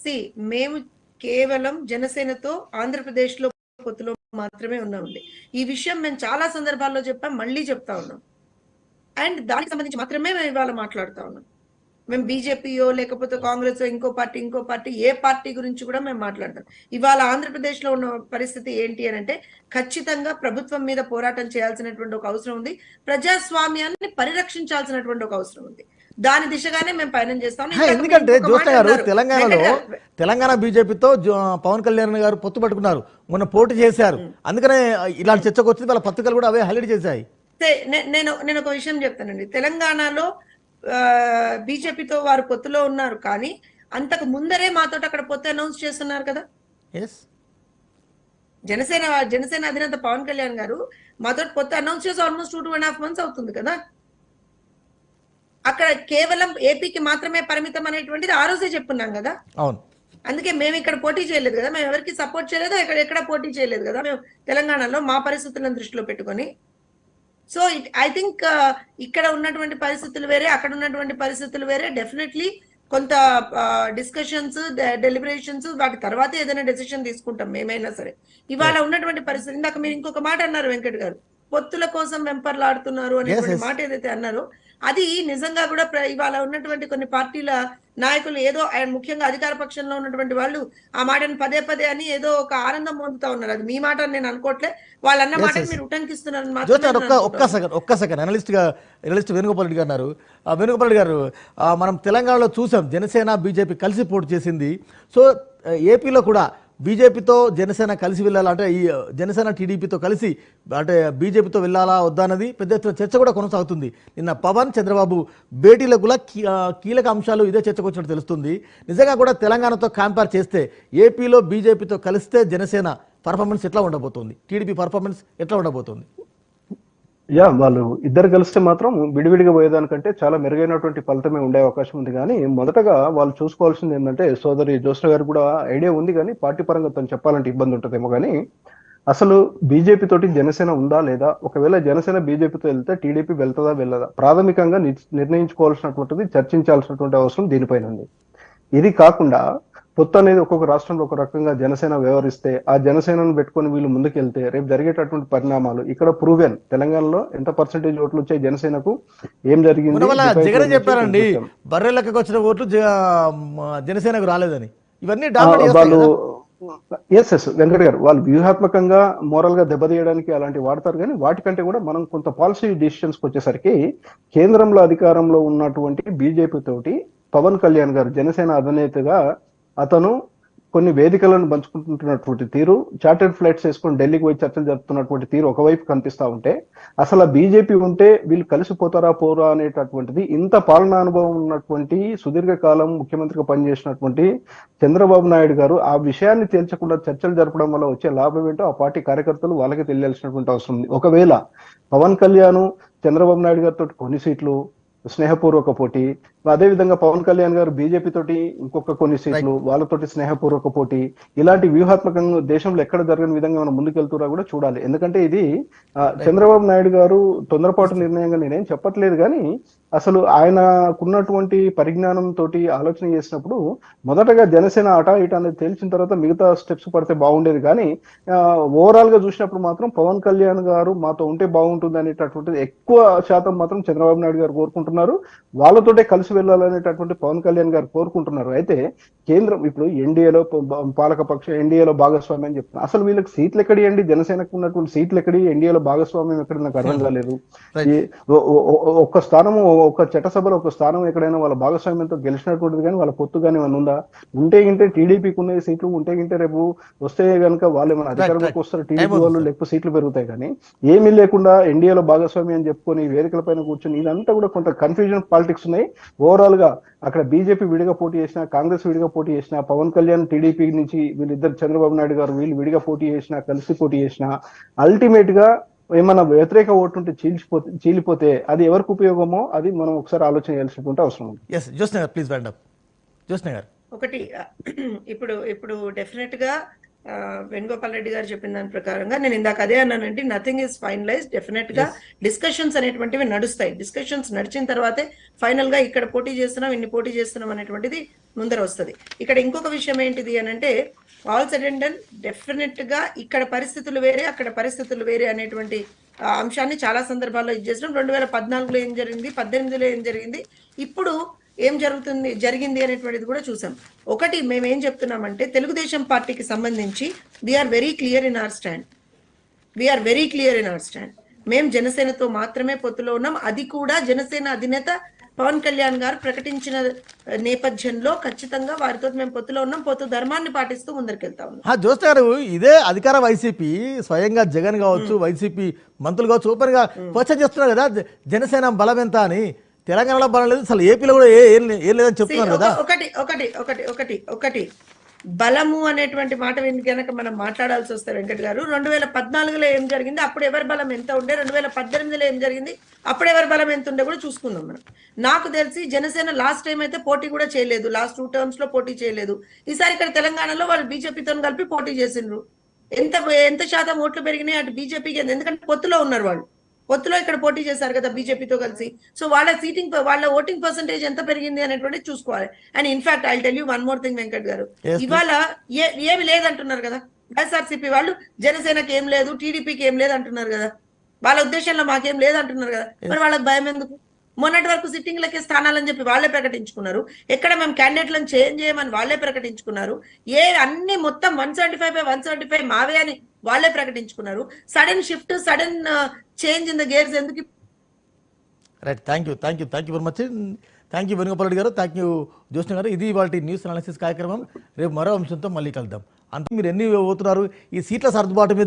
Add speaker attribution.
Speaker 1: C మేము కేవలం జనసేనతో ఆంధ్రప్రదేశ్లో పొత్తులో మాత్రమే ఉన్నామండి. ఈ విషయం మేము చాలా సందర్భాల్లో చెప్పాం, మళ్ళీ చెప్తా ఉన్నాం. అండ్ దానికి సంబంధించి మాత్రమే మేము ఇవాళ మాట్లాడుతా ఉన్నాం. మేము బీజేపీయో లేకపోతే కాంగ్రెస్ ఇంకో పార్టీ ఏ పార్టీ గురించి కూడా మేము మాట్లాడతాం. ఇవాళ ఆంధ్రప్రదేశ్ లో ఉన్న పరిస్థితి ఏంటి అని అంటే ఖచ్చితంగా ప్రభుత్వం మీద పోరాటం చేయాల్సినటువంటి ఒక అవసరం ఉంది. ప్రజాస్వామ్యాన్ని పరిరక్షించాల్సినటువంటి ఒక అవసరం ఉంది. దాని దిశగానే మేము పయనం చేస్తాం.
Speaker 2: ఎందుకంటే జ్యోత్స్న గారు తెలంగాణ బీజేపీతో పవన్ కళ్యాణ్ గారు పొత్తు పట్టుకున్నారు, మొన్న పోటీ చేశారు, అందుకనే ఇలాంటి చర్చకు వచ్చింది. వాళ్ళ పత్రికలు కూడా అవే హైలైట్ చేశాయి.
Speaker 1: నేను ఒక విషయం చెప్తానండి. తెలంగాణలో బీజేపీతో వారు పొత్తులో ఉన్నారు, కానీ అంతకు ముందరే మాతో అక్కడ పొత్తు అనౌన్స్ చేస్తున్నారు కదా. జనసేన అధినేత పవన్ కళ్యాణ్ గారు మాతో పొత్తు అనౌన్స్ చేసి ఆల్మోస్ట్ 2.5 months అవుతుంది కదా. అక్కడ కేవలం ఏపీకి మాత్రమే పరిమితం అనేటువంటిది ఆ రోజే చెప్పున్నాం కదా.
Speaker 2: అవును,
Speaker 1: అందుకే మేము ఇక్కడ పోటీ చేయలేదు కదా, మేము ఎవరికి సపోర్ట్ చేయలేదు, ఎక్కడ పోటీ చేయలేదు కదా మేము తెలంగాణలో మా పరిస్థితులను దృష్టిలో పెట్టుకొని. సో ఐ థింక్ ఇక్కడ ఉన్నటువంటి పరిస్థితులు వేరే, అక్కడ ఉన్నటువంటి పరిస్థితులు వేరే. డెఫినెట్లీ కొంత డిస్కషన్స్, డెలిబరేషన్స్, వాటి తర్వాత ఏదైనా డెసిషన్ తీసుకుంటాం మేమైనా సరే. ఇవాళ ఉన్నటువంటి పరిస్థితి, ఇందాక మీరు ఇంకొక మాట అన్నారు వెంకట్ గారు, పొత్తుల కోసం వెంపర్లాడుతున్నారు అనేటువంటి మాట ఏదైతే అన్నారో అది నిజంగా కూడా ఇవాళ ఉన్నటువంటి కొన్ని పార్టీల నాయకులు ఏదో, ముఖ్యంగా అధికార పక్షంలో ఉన్నటువంటి వాళ్ళు ఆ మాటను పదే పదే అని ఏదో ఒక ఆనందం పొందుతా ఉన్నారు. అది మీ మాట నేను అనుకోవట్లే, వాళ్ళు అన్న మాట మీరు ఉటంకిస్తున్నారు.
Speaker 2: ఒక్క సెకండ్ అనలిస్ట్ వేణుగోపాల్ రెడ్డి గారు అన్నారు. వేణుగోపాల్ రెడ్డి గారు, మనం తెలంగాణలో చూసాం జనసేన బీజేపీ కలిసి పోటీ చేసింది. సో ఏపీలో కూడా బీజేపీతో జనసేన కలిసి వెళ్ళాలంటే, ఈ జనసేన టీడీపీతో కలిసి అంటే బీజేపీతో వెళ్ళాలా వద్దా అన్నది పెద్ద ఎత్తున చర్చ కూడా కొనసాగుతుంది. నిన్న పవన్ చంద్రబాబు భేటీలో కూడా కీలక అంశాలు ఇదే చర్చకు వచ్చినట్టు తెలుస్తుంది. నిజంగా కూడా తెలంగాణతో కంపేర్ చేస్తే ఏపీలో బీజేపీతో కలిస్తే జనసేన పర్ఫార్మెన్స్ ఎట్లా ఉండబోతుంది, టీడీపీ పర్ఫార్మెన్స్ ఎట్లా ఉండబోతుంది?
Speaker 3: వాళ్ళు ఇద్దరు కలిస్తే మాత్రం విడివిడిగా పోయేదానికంటే చాలా మెరుగైనటువంటి ఫలితమే ఉండే అవకాశం ఉంది. కానీ మొదటగా వాళ్ళు చూసుకోవాల్సింది ఏంటంటే, సోదరి జ్యోత్స్న గారు కూడా ఐడియా ఉంది కానీ పార్టీ పరంగా తను చెప్పాలంటే ఇబ్బంది ఉంటుందేమో. కానీ అసలు బీజేపీ తోటి జనసేన ఉందా లేదా, ఒకవేళ జనసేన బీజేపీతో వెళ్తే టీడీపీ వెళ్తుందా వెళ్ళదా, ప్రాథమికంగా నిర్ణయించుకోవాల్సినటువంటిది, చర్చించాల్సినటువంటి అవసరం దీనిపైన ఉంది. ఇది కాకుండా పొత్తు అనేది ఒక్కొక్క రాష్ట్రంలో ఒక రకంగా జనసేన వ్యవహరిస్తే, ఆ జనసేనను పెట్టుకొని వీళ్ళు ముందుకెళ్తే రేపు జరిగేటటువంటి పరిణామాలు ఇక్కడ ప్రూవెన్. తెలంగాణలో ఎంత పర్సెంటేజ్ ఓట్లు వచ్చాయి జనసేనకు, ఏం జరిగింది
Speaker 2: జగన్ చెప్పారండి, బర్రె లెక్కకు వచ్చిన ఓట్లు జనసేనకు రాలేదని. ఇవన్నీ
Speaker 3: వాళ్ళు వెంకట్ గారు వాళ్ళు వ్యూహాత్మకంగా మోరల్ గా దెబ్బతీయడానికి అలాంటి వాడతారు. కానీ వాటికంటే కూడా మనం కొంత పాలసీ డిసిషన్స్ వచ్చేసరికి కేంద్రంలో అధికారంలో ఉన్నటువంటి బీజేపీ తోటి పవన్ కళ్యాణ్ గారు జనసేన అధినేతగా అతను కొన్ని వేదికలను పంచుకుంటున్నటువంటి తీరు, చార్టెడ్ ఫ్లైట్స్ వేసుకొని ఢిల్లీకి పోయి చర్చలు జరుపుతున్నటువంటి తీరు ఒకవైపు కనిపిస్తా ఉంటే, అసలు బీజేపీ ఉంటే వీళ్ళు కలిసిపోతారా పోరా అనేటటువంటిది, ఇంత పాలనా అనుభవం ఉన్నటువంటి సుదీర్ఘకాలం ముఖ్యమంత్రిగా పనిచేసినటువంటి చంద్రబాబు నాయుడు గారు ఆ విషయాన్ని తేల్చకుండా చర్చలు జరపడం వల్ల వచ్చే లాభం ఏంటో ఆ పార్టీ కార్యకర్తలు వాళ్ళకి తెలియాల్సినటువంటి అవసరం ఉంది. ఒకవేళ పవన్ కళ్యాణ్ చంద్రబాబు నాయుడు గారితో కొన్ని సీట్లు స్నేహపూర్వక పోటీ, అదేవిధంగా పవన్ కళ్యాణ్ గారు బీజేపీ తోటి ఇంకొక కొన్ని సీట్లు, వాళ్ళతోటి స్నేహపూర్వక పోటీ, ఇలాంటి వ్యూహాత్మకంగా దేశంలో ఎక్కడ జరగని విధంగా మనం ముందుకెళ్తున్నా కూడా చూడాలి. ఎందుకంటే ఇది చంద్రబాబు నాయుడు గారు తొందరపాటు నిర్ణయంగా నేనేం చెప్పట్లేదు, కానీ అసలు ఆయనకున్నటువంటి పరిజ్ఞానం తోటి ఆలోచన చేసినప్పుడు మొదటగా జనసేన అటా ఇటా అనేది తేల్చిన తర్వాత మిగతా స్టెప్స్ పడితే బాగుండేది. కానీ ఓవరాల్ గా చూసినప్పుడు మాత్రం పవన్ కళ్యాణ్ గారు మాతో ఉంటే బాగుంటుంది అనేటటువంటిది ఎక్కువ శాతం మాత్రం చంద్రబాబు నాయుడు గారు కోరుకుంటున్నారు. వాళ్ళతోటే కలిసి వెళ్ళాలనేటటువంటి పవన్ కళ్యాణ్ గారు కోరుకుంటున్నారు. అయితే కేంద్రం ఇప్పుడు ఎన్డీఏలో పాలకపక్ష ఎన్డీఏలో భాగస్వామ్యం అని చెప్తున్నారు. అసలు వీళ్ళకి సీట్లు ఎక్కడియండి, జనసేనకు ఉన్నటువంటి సీట్లు ఎక్కడి, ఎన్డీఏలో భాగస్వామ్యం ఎక్కడ, నాకు అర్థం కాలేదు. ఒక్క స్థానము, ఒక చట్టసభలో ఒక స్థానం ఎక్కడైనా వాళ్ళ భాగస్వామ్యంతో గెలిచినటువంటిది కానీ వాళ్ళ పొత్తు కానీ ఏమైనా ఉందా? ఉంటే గింటే టీడీపీకి ఉన్న సీట్లు ఉంటే గింటే రేపు వస్తే కనుక వాళ్ళు ఏమైనా అధికారంలోకి వస్తారు టీడీపీ వాళ్ళు, లేకపోతే సీట్లు పెరుగుతాయి. కానీ ఏమీ లేకుండా ఎన్డీఏలో భాగస్వామ్యం అని చెప్పుకొని వేదికల పైన కూర్చొని ఇదంతా కూడా కొంత కన్ఫ్యూజన్ పాలిటిక్స్ ఉన్నాయి. ఓవరాల్ గా అక్కడ బీజేపీ విడిగా పోటీ చేసినా, కాంగ్రెస్ విడిగా పోటీ చేసినా, పవన్ కళ్యాణ్ టీడీపీ నుంచి వీళ్ళిద్దరు చంద్రబాబు నాయుడు గారు వీళ్ళు విడిగా పోటీ చేసినా, కలిసి పోటీ చేసినా, అల్టిమేట్ గా ఏమన్నా వ్యతిరేక ఓటు ఉంటే చీలిపోతే అది ఎవరికి ఉపయోగమో అది మనం ఒకసారి ఆలోచన చేయాల్సినటువంటి అవసరం ఉంది.
Speaker 1: ఒకటి ఇప్పుడు డెఫినెట్ గా వేణుగోపాల్ రెడ్డి గారు చెప్పిన దాని ప్రకారంగా నేను ఇందాక అదే అన్నానంటే నథింగ్ ఈస్ ఫైనలైజ్. డెఫినెట్ గా డిస్కషన్స్ అనేటువంటివి నడుస్తాయి. డిస్కషన్స్ నడిచిన తర్వాతే ఫైనల్ గా ఇక్కడ పోటీ చేస్తున్నాం, ఇన్ని పోటీ చేస్తున్నాం అనేటువంటిది ముందర వస్తుంది. ఇక్కడ ఇంకొక విషయం ఏంటిది అని అంటే all said and done definite గా ఇక్కడ పరిస్థితులు వేరే, అక్కడ పరిస్థితులు వేరే అనేటువంటి అంశాన్ని చాలా సందర్భాల్లో ఇది చేసినాం. 2014లో ఏం జరిగింది, 18లో ఏం జరిగింది, ఇప్పుడు ఏం జరిగింది అనేటువంటిది కూడా చూసాం. ఒకటి మేము ఏం చెప్తున్నామంటే తెలుగుదేశం పార్టీకి సంబంధించి we are very clear in our stand. మేము జనసేనతో మాత్రమే పొత్తులో ఉన్నాం. అది కూడా జనసేన అధినేత పవన్ కళ్యాణ్ గారు ప్రకటించిన నేపథ్యంలో ఖచ్చితంగా వారితో మేము పొత్తులో ఉన్నాం. పొత్తు ధర్మాన్ని పాటిస్తూ ముందరికెళ్తా ఉన్నాం.
Speaker 2: జోస్ గారు, ఇదే అధికార వైసీపీ స్వయంగా జగన్ కావచ్చు, వైసీపీ మంత్రులు కావచ్చు, ఓపెన్ గా క్వశ్చన్ చేస్తున్నారు కదా జనసేన బలం ఎంత అని. తెలంగాణలో బలం లేదు, అసలు ఏపీలో కూడా ఏం లేదని చెప్తున్నారు కదా.
Speaker 1: ఒకటి బలము అనేటువంటి మాట విని కనుక మనం మాట్లాడాల్సి వస్తే వెంకట్ గారు, 2014లో ఏం జరిగింది, అప్పుడు ఎవరి బలం ఎంత ఉండే, 2018లో ఏం జరిగింది, అప్పుడు ఎవరి బలం ఎంత ఉండే కూడా చూసుకుందాం మనం. నాకు తెలిసి జనసేన లాస్ట్ టైం అయితే పోటీ కూడా చేయలేదు, లాస్ట్ 2 terms లో పోటీ చేయలేదు. ఈసారి ఇక్కడ తెలంగాణలో వాళ్ళు బీజేపీతో కలిపి పోటీ చేసిండ్రు. ఎంత శాతం ఓట్లు పెరిగినాయి అటు బీజేపీకి, ఎందుకంటే పొత్తులో ఉన్నారు వాళ్ళు. పొత్తులో ఇక్కడ పోటీ చేశారు కదా బీజేపీతో కలిసి. సో వాళ్ళ ఓటింగ్ పర్సంటేజ్ ఎంత పెరిగింది అనేటువంటి చూసుకోవాలి. And in fact I tell you one more thing Venkat గారు, ఇవాళ ఏమి లేదంటున్నారు కదా వైఎస్ఆర్సీపీ వాళ్ళు. జనసేనకి ఏం లేదు, టీడీపీకి ఏం లేదు అంటున్నారు కదా. వాళ్ళ ఉద్దేశంలో మాకేం లేదంటున్నారు కదా. మరి వాళ్ళకి భయం ఎందుకు? మొన్నటి వరకు సిట్టింగ్లకే స్థానాలని చెప్పి వాళ్ళే ప్రకటించుకున్నారు. ఎక్కడ మేము క్యాండిడేట్లను చేంజ్ చేయమని వాళ్ళే ప్రకటించుకున్నారు. అన్ని మొత్తం 175 మావే అని వాళ్ళే ప్రకటించుకున్నారు. Sudden shift, sudden change in the gears ఎందుకు?
Speaker 2: Right, thank you very much. Thank you Venugopal Reddy garu, thank you Jyotsna గారు. ఇది వాటి న్యూస్ అనాలిసిస్ కార్యక్రమం. రేపు మరో అంశంతో మళ్ళీ కలుద్దాం. అంతే మీరు ఎన్ని పోతున్నారు ఈ సీట్ల సర్దుబాటు మీద